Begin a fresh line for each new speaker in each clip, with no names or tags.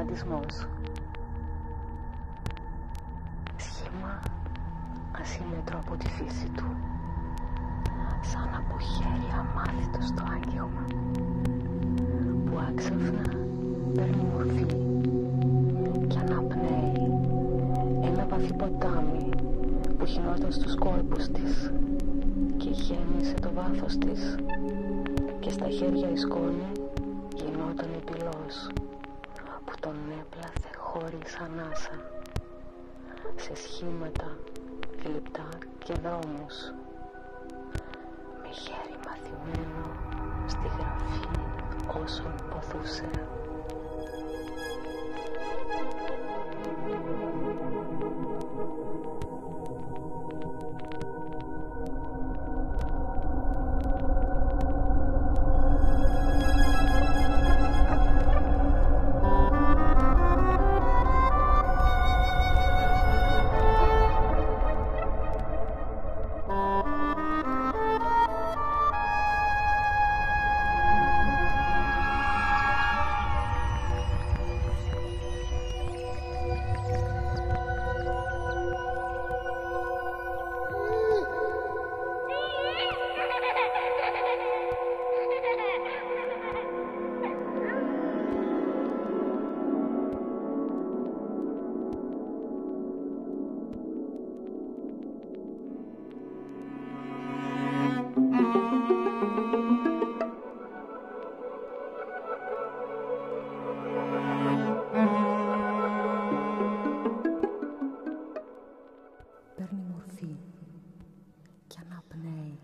ρομαντισμός. Σχήμα ασύμμετρο από τη φύση του, σαν από χέρι αμάθητο στο άγγιγμα, που άξαφνα παίρνει μορφή και αναπνέει ένα βαθύ ποτάμι που χυνόταν στους κόλπους της και γέμισε το βάθος της, και στα χέρια η σκόνη γινόταν επιλός που τον έπλαθε χωρίς ανάσα σε σχήματα γλυπτά και δρόμους, με χέρι μαθημένο στη γραφή όσων ποθούσε. Παίρνει μορφή και αναπνέει.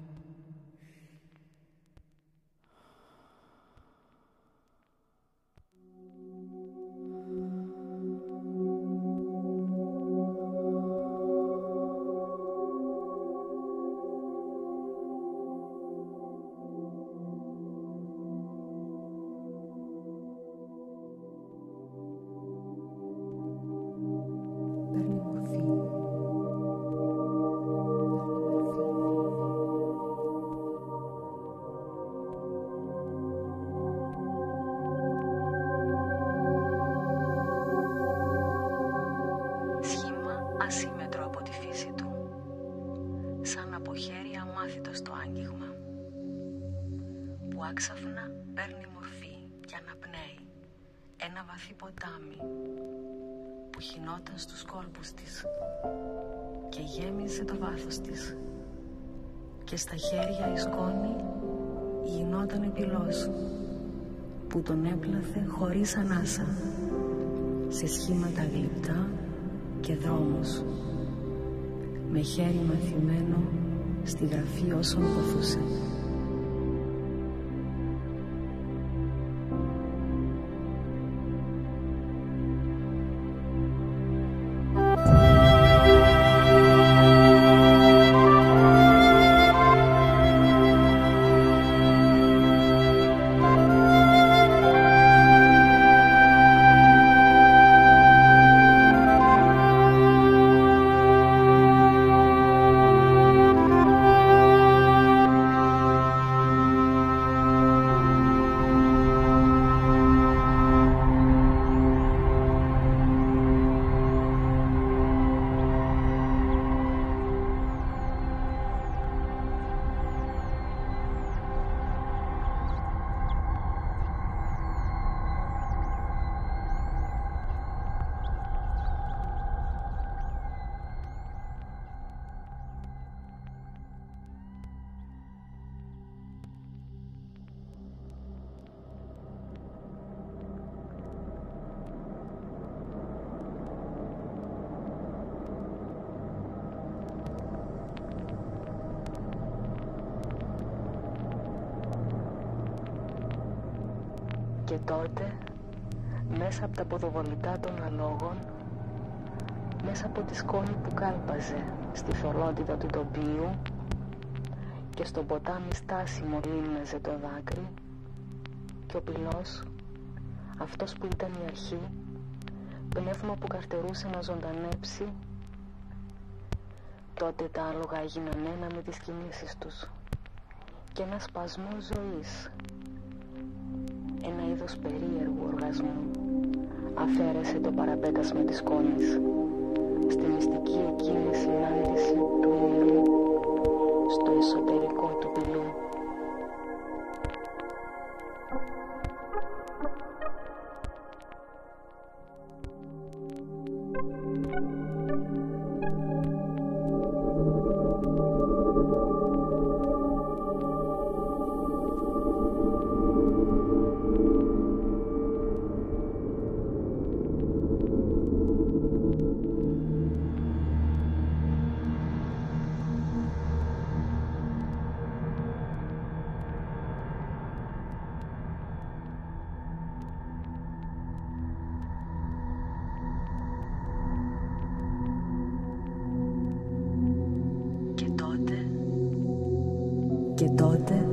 Ασύμμετρο από τη φύση του, σαν από χέρι αμάθητο στο άγγιγμα, που άξαφνα παίρνει μορφή και αναπνέει ένα βαθύ ποτάμι που χυνόταν στους κόλπους της και γέμιζε το βάθος της, και στα χέρια η σκόνη γινόταν επιλός που τον έπλαθε χωρίς ανάσα σε σχήματα γλυπτά και δρόμους, με χέρι μαθημένο στη γραφή όσων ποθούσε. Και τότε, μέσα από τα ποδοβολητά των αλόγων, μέσα από τη σκόνη που κάλπαζε στη θολότητα του τοπίου και στο ποτάμι στάσιμο λίμναζε το δάκρυ, και ο πυλός, αυτός που ήταν η αρχή, πνεύμα που καρτερούσε να ζωντανέψει, τότε τα άλογα έγιναν ένα με τις κινήσεις τους και ένα σπασμό ζωής, ένα είδος περίεργου οργασμού, αφαίρεσε το παραπέτασμα της σκόνης στη μυστική εκείνη συνάντηση του ήλιου στο εσωτερικό του πυλού. Και τότε